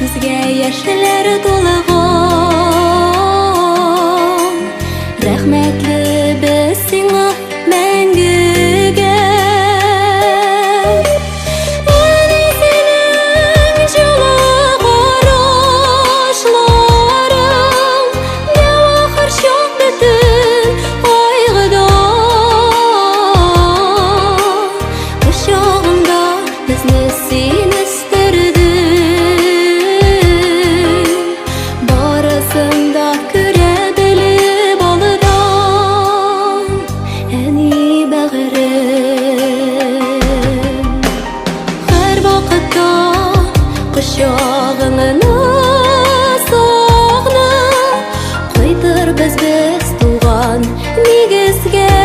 Күзгә яшьләр тулыган, рәхмәтле без сиңа мәңгегә. Әни синең җылы карашларың, бәвахыр чак бөтен кайгыда. Кочагыңда безне син үстердең, барысын да күрә белеп алдан, әни бәгърем. Һәр вакытта кочагыңны сагынып, кайтырбыз без туган нигезгә.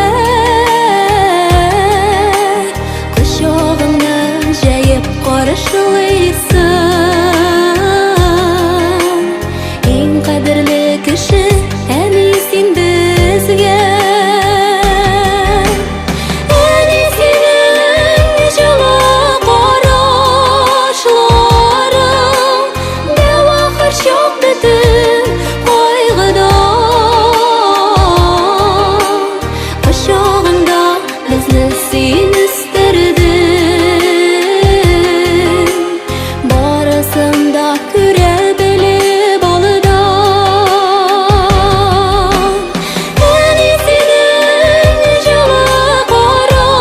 Кочагыңны җәеп каршылыйсың, иң кадерле кеше әни син безгә. Әни синең җылы карашларың, бәвахыр чак бөтен кайгыда. Кочагыңда безне син үстердең, барысын да күрә белеп алдан. Әни синең җылы карашларың,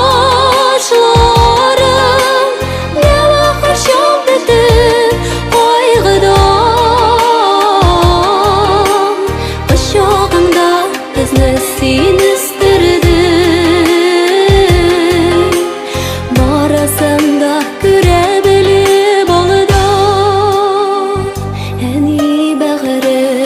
бәвахыр чак бөтен кайгыда. Кочагыңда безне син үстердең, барысын да күрә белеп алдан, әни бәгърем.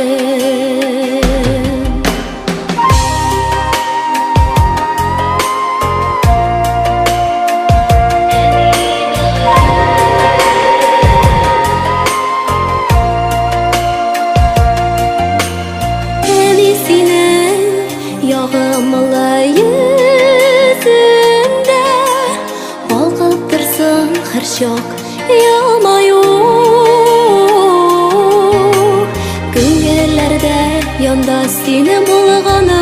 Әни синең ягымлы йөзеңдә балкып торсын һәр чак елмаю. Күңелләрдә янда сине булганы